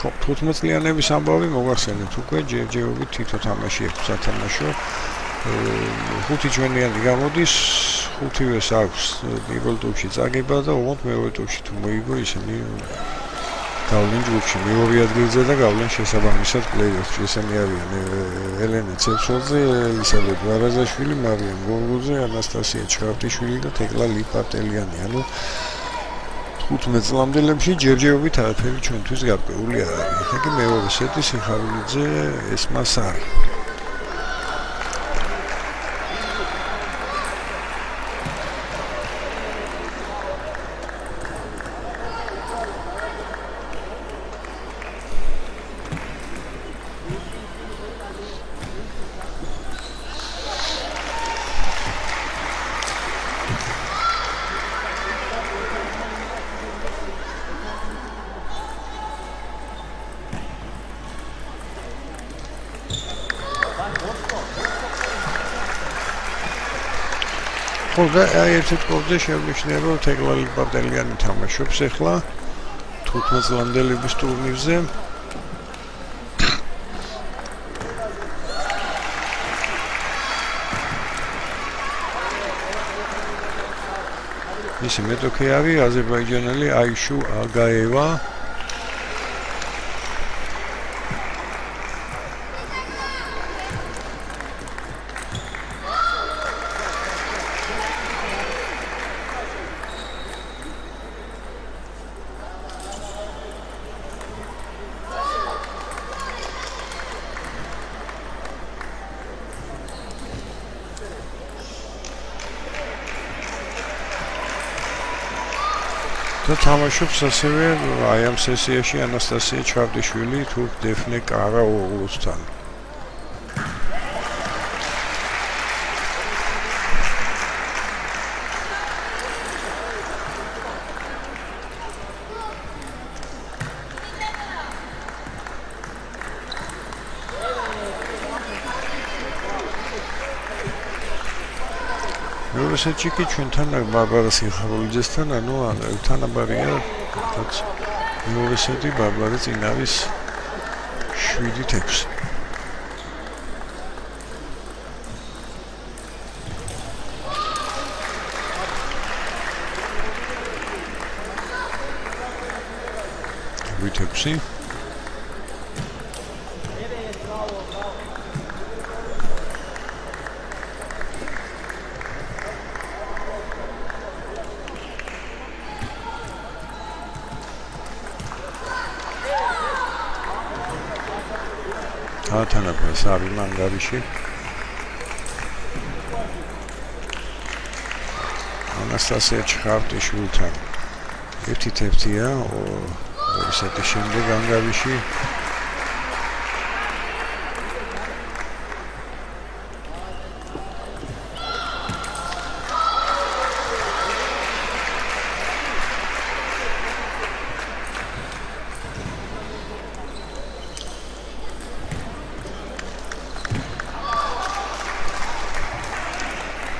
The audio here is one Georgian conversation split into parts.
15 წლიანების ამბავი მოგახსენეთ უკვე ჯერჯერობით თითო თამაში აქვს სათამაშო 5 ჩვენიანი გამოდის 5-ვეს აქვს პირველ ტურში წაგება და უბრალოდ მეორე ტურში თუ მოიგო ისინი გავლენ ჯგუფში მეორე ადგილზე და გავლენ შესაბამისად პლეი-ოფში ესენი არიან ელენე ცეცოძე, ელისაბედ ვარაზაშვილი, მარიამ გორგოძე, ანასტასია ჩხარტიშვილი და თეკლა ლიპარტელიანი. ანუ 15 წლამდელებში ჯერჯერობით არაფერი ჩვენთვის გარკვეული არ არის. ეხლა მეორე სეტი სიხარულიძე ესმასარი. და ერთ კორზე შეგვიჩნია რომ თეკლა ლიპარტელიანი თამაშობს ახლა 15 წლამდელების ტურნირზე მისი მეტოქე არის აზერბაიჯანელი აიშუ აგაევა და თამაშობს ასევე აი ამ სესიაში ანასტასია ჩხარტიშვილი თუ დეფნე კარაოღლუსთან. სეტში კი ჩვენთან ბარბარა სიხარულიძესთან, ანუ თანაბარია, თაც მეორე სეტი ბარბარა წინ არის 7-6. ვიტექსი თანაბრას არის ლანგარიში ანასტასია ჩხარტიშვილთან 1-1-ია ორი სეტის შემდეგ ლანგარიში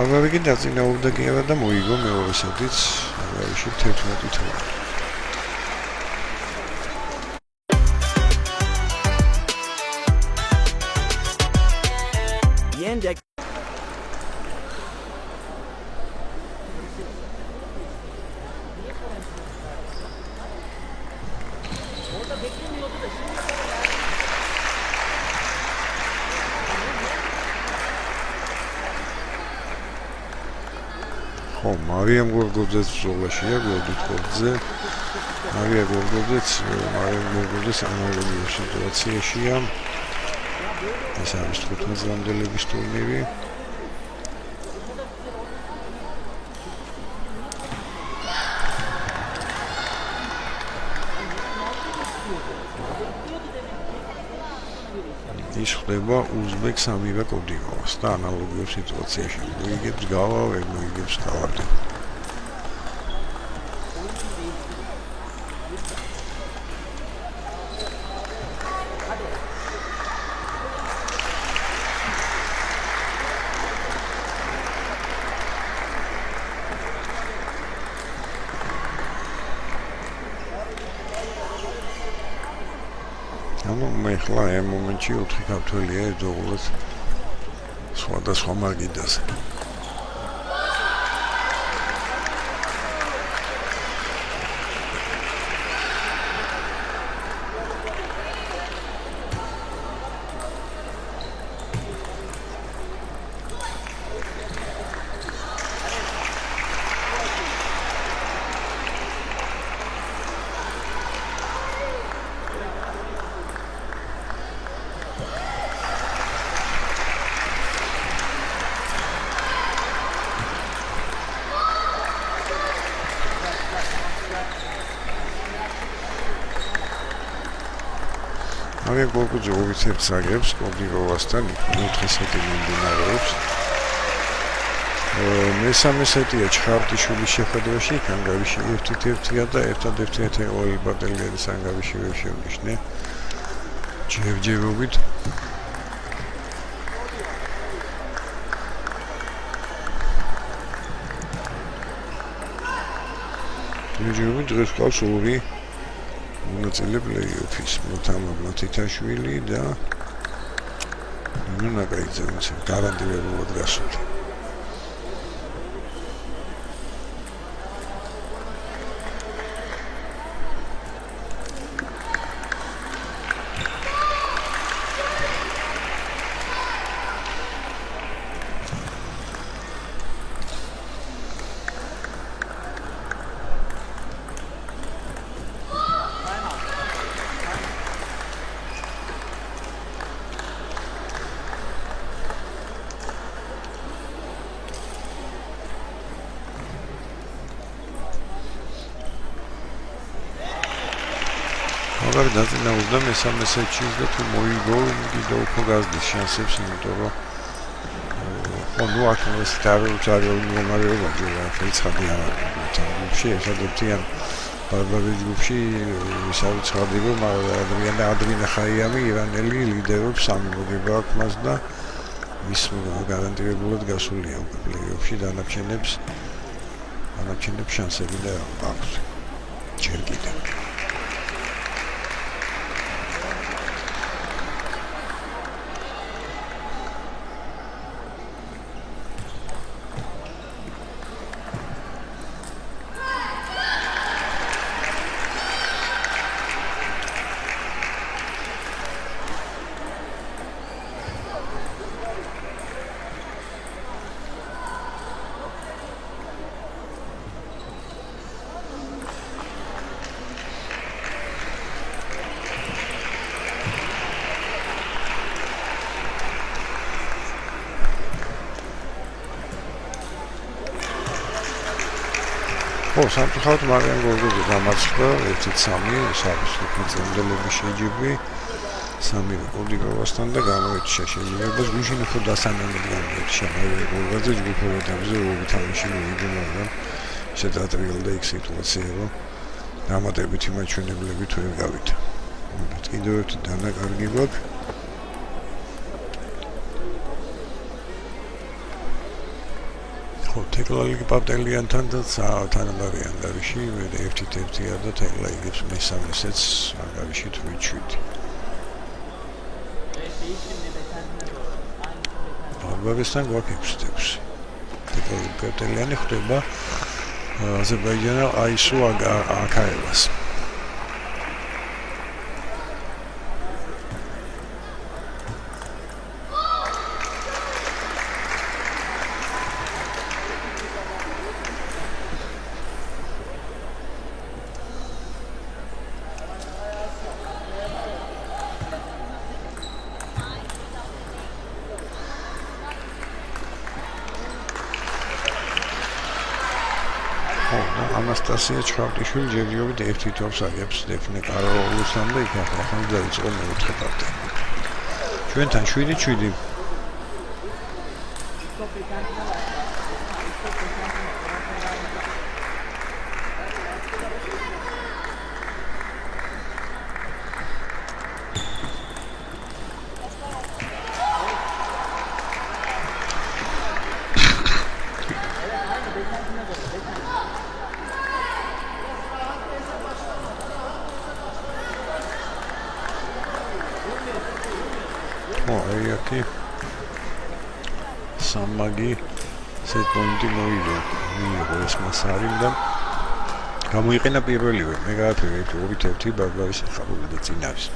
მაგარი დაწინაურდა კი არა და მოიგო მეორე სეტიც, აგარიში 11-8. მარიამ გორგოძეც ბრძოლაშია გოლდით კორტზე. მარიამ გორგოძეც ანალოგიურ სიტუაციაშია. ეს არის 15 წლამდელების ტურნირი. ის ხდება უზბეკ სამირა კოდიმოვას და ანალოგიურ სიტუაციაში მოიგებს გავა, ვერ მოიგებს გავარდი. ანუ მე ხლა ამ მომენტში 4 ქართველია ეძողულად სხვადასხვა მაგიდაზე. Avem Gorguzio ofițer Zagrebs, Obligovastan, 4 seti მიმდინარეობს. მესამე სეტია ჩხარტიშვილის შეხვედრაში, კანგავიში 1-1-ია და ერთადერთი ორი ბატალიონის ანგავიშვილს შეუნიშნე. ჯერჯერობით დღეს ყავს ორი მონაწილე პლეი-ოფის მოთამაშე თითაშვილი და ნუნა გაიძენს გარანტირებულად გასული. Agar დაწინაურდა მესამე სეტში და თუ მოიგო, კიდევ უფრო გაზრდის შანსებს, იმიტომ რომ ნუ აქ ეს ძალიან მომარება ჯერა ფეიცხადი არ არის. ჯგუფში ერთადერთიან ბარბარის ჯგუფში ვისაც ხარდება, მაგრამ ადრინა ხაიამი ირანელი ლიდერობს, სამი მოგება აქვს მას და ის გარანტირებულად გასულია უკვე პლეი-ოფში დანარჩენებს შანსები და აქვს. ჯერ კიდევ სამწუხაროდ მარიან გორგოძე დამარცხდა 1-3 საფრთხის შეჯიბრი 3 ოპლიგოვასთან და გამოეთიშა შეჯიბრებას გუშინ უფრო დასანანად გამოეთიშა მარიან გორგოძე ჯგუფურ ეტაპზე ორი თამაში მოიგო მაგრამ შედარდა იქ სიტუაცია რომ დამატებითი მაჩვენებლებით ვერ გავიდა. კიდევ ერთი დანაკარგი გვაქვს. თეკლაიგი პარტელიანთან და თანაბარი ანგარიში 1-1-ია და თეკლაიგებს მესამე სეტს ანგარიში 8-7. ბარბარისთან გვაქვს 6. თეკლაიგი პარტელიანი ხდება აზერბაიჯანელ აისუ აკაევას. Anastasия ჩხარტიშვილი ჯერჯერობით 1-2 აგებს დეფნე კაროლოსთან და იქ ახლა დაიწყო მეოთხე პარტია. ჩვენთან 7-7. ხო, აი აქ სამმაგი set point-ი მიიღო ეს მასარი და გამოიყენა პირველივე. მე გააფრთხილე 2-1 ბარბარის ახალული და წინავის.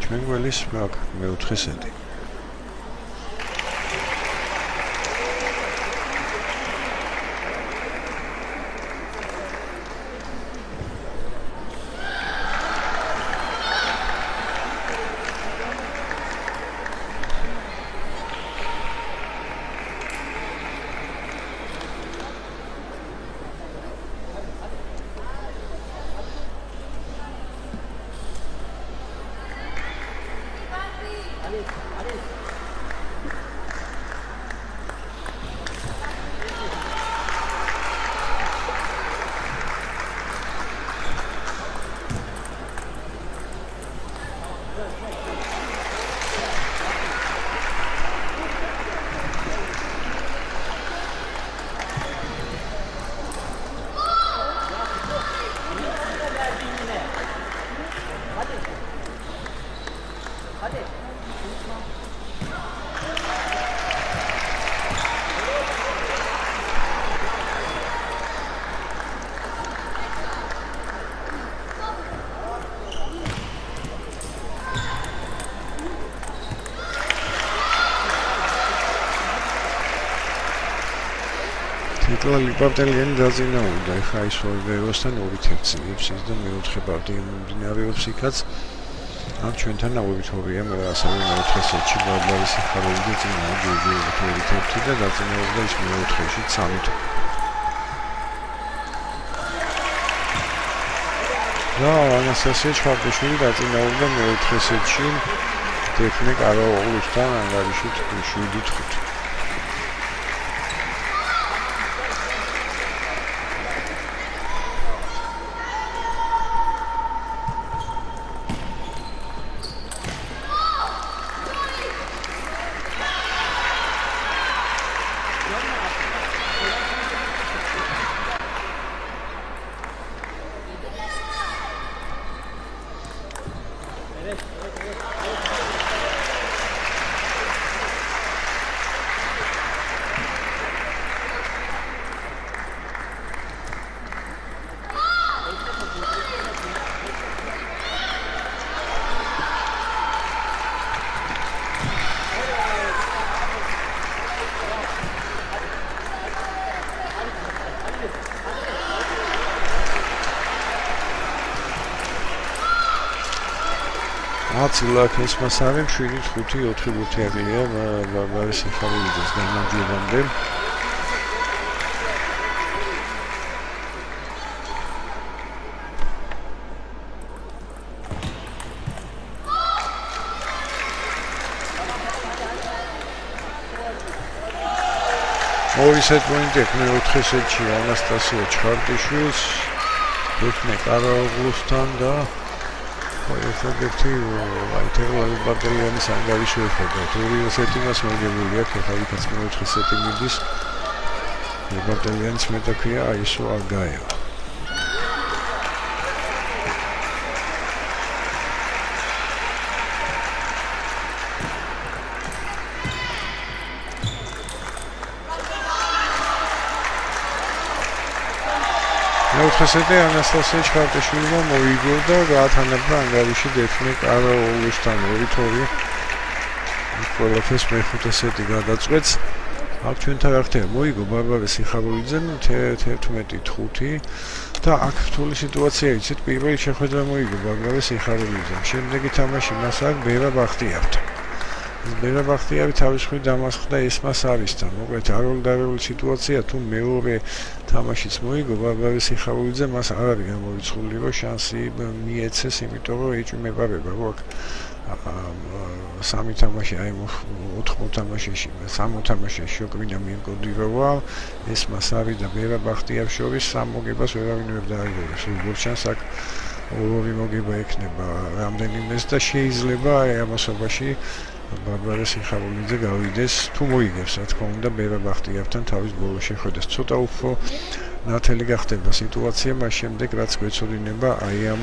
ჩვენ გველის მაგ მეოთხე სეტი. ტიტული პარტიიანი დაზინაურდა, ეხა ის ვეროსთან 2-1 ძლებს ის და მეოთხე პარტია მიმდინარეობს იქაც. აქ ჩვენთან 2-2-ია, მე ასევე მეოთხე სეტში ბარბარის ახალული და წინა ჯერჯერობით 2-1 და დაზინაურდა ის მეოთხეში 3-2. და ანასტასია ჩხარდაშვილი დაზინაურდა მეოთხე სეტში ტექნიკ არაოღლუსთან ანგარიშით 7-5. აცილაკის მასარი 7-5-4 აღია ბარბარის ახალულის გამარჯვებამდე. ორი სეტ პოინტი მეოთხე სეტში ანასტასია ჩხარდაშვილს ტექნიკ არაოღლუსთან და ერთ-ერთი ალტერნატიული ბარბარიანის ანგარიში ეფოდა. ორივე სეტი მას მოგებული აქვს, ახლა იქაც მეოთხე სეტი მიდის. ბარბარიანის მეტაქვია აისო აგაევა. მეოთხე სეტი ანასტასია ჩხარდაშვილმა მოიგო და გაათანაბრა ანგარიში ტექნიკ არაოღლუსთან 2-2. ყველაფერს მეხუთე სეტი გადაწყვეტს. აქ ჩვენთან რა ხდება? მოიგო ბარბარე სიხარულიძემ 11-5 და აქ რთული სიტუაცია იცით, პირველი შეხვედრა მოიგო ბარბარე სიხარულიძემ. შემდეგი თამაში მას აქ ბერა ბახტიართან. ბერა ბახტიარი თავის მხრივ დამასხდა ესმას არისთან. მოკლედ აროლდარეული სიტუაცია თუ მეორე თამაშიც მოიგო ბარბარე სიხარულიძე მას არ არის გამორიცხული რომ შანსი მიეცეს, იმიტომ რომ ეჭვი მეპარება რომ აქ სამი თამაში აი 4 თამაშში 3 თამაშში შოკვინა მიემგოდიროვა ესმას არის და ბერა ბახტიარ შორის სამ მოგებას ვერავინ ვერ დააიგებს. როგორც ჩანს აქ ორი მოგება ექნება რამდენიმეს და შეიძლება აი ამასობაში ბარბარე სიხარულიძე გავიდეს თუ მოიგებს რა თქმა უნდა ბერა ბახტიართან თავის ბოლო შეხვედრას. ცოტა უფრო ნათელი გახდება სიტუაცია მას შემდეგ რაც გვეცოდინება აი ამ